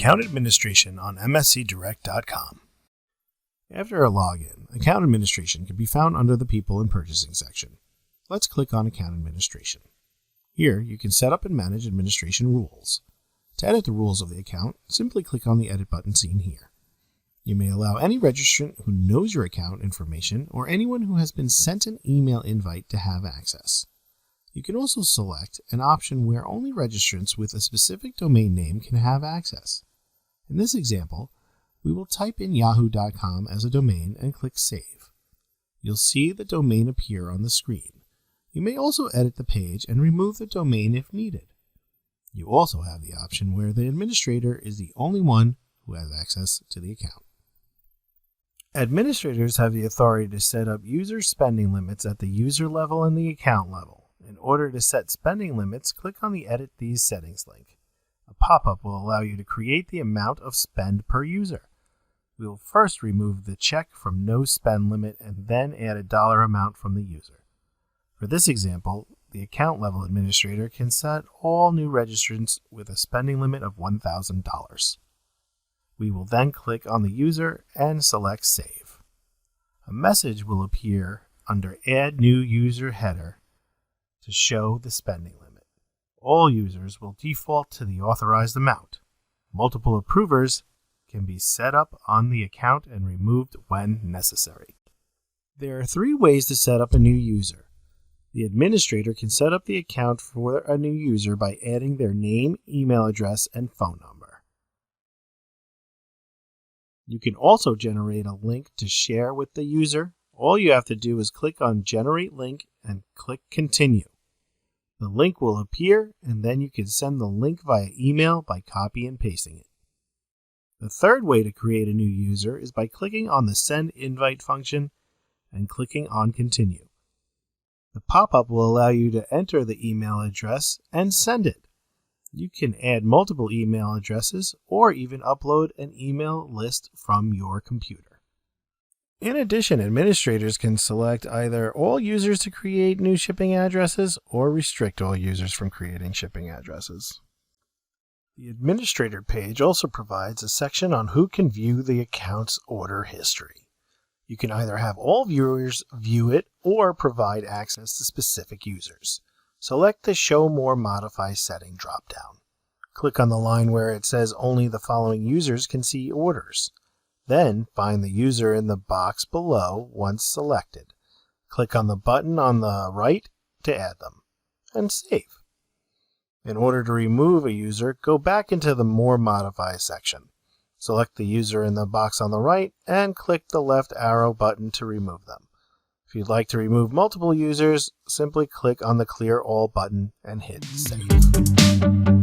Account Administration on MSCDirect.com. After a login, Account Administration can be found under the People and Purchasing section. Let's click on Account Administration. Here, you can set up and manage administration rules. To edit the rules of the account, simply click on the Edit button seen here. You may allow any registrant who knows your account information or anyone who has been sent an email invite to have access. You can also select an option where only registrants with a specific domain name can have access. In this example, we will type in yahoo.com as a domain and click Save. You'll see the domain appear on the screen. You may also edit the page and remove the domain if needed. You also have the option where the administrator is the only one who has access to the account. Administrators have the authority to set up user spending limits at the user level and the account level. In order to set spending limits, click on the Edit These Settings link. A pop-up will allow you to create the amount of spend per user. We will first remove the check from No Spend Limit and then add a dollar amount from the user. For this example, the account level administrator can set all new registrants with a spending limit of $1,000. We will then click on the user and select Save. A message will appear under Add New User header to show the spending limit. All users will default to the authorized amount. Multiple approvers can be set up on the account and removed when necessary. There are 3 ways to set up a new user. The administrator can set up the account for a new user by adding their name, email address, and phone number. You can also generate a link to share with the user. All you have to do is click on Generate Link and click Continue. The link will appear, and then you can send the link via email by copy and pasting it. The third way to create a new user is by clicking on the Send Invite function and clicking on Continue. The pop-up will allow you to enter the email address and send it. You can add multiple email addresses or even upload an email list from your computer. In addition, administrators can select either all users to create new shipping addresses or restrict all users from creating shipping addresses. The administrator page also provides a section on who can view the account's order history. You can either have all viewers view it or provide access to specific users. Select the Show More Modify setting dropdown. Click on the line where it says only the following users can see orders. Then find the user in the box below once selected. Click on the button on the right to add them, and save. In order to remove a user, go back into the More Modify section. Select the user in the box on the right and click the left arrow button to remove them. If you'd like to remove multiple users, simply click on the Clear All button and hit Save.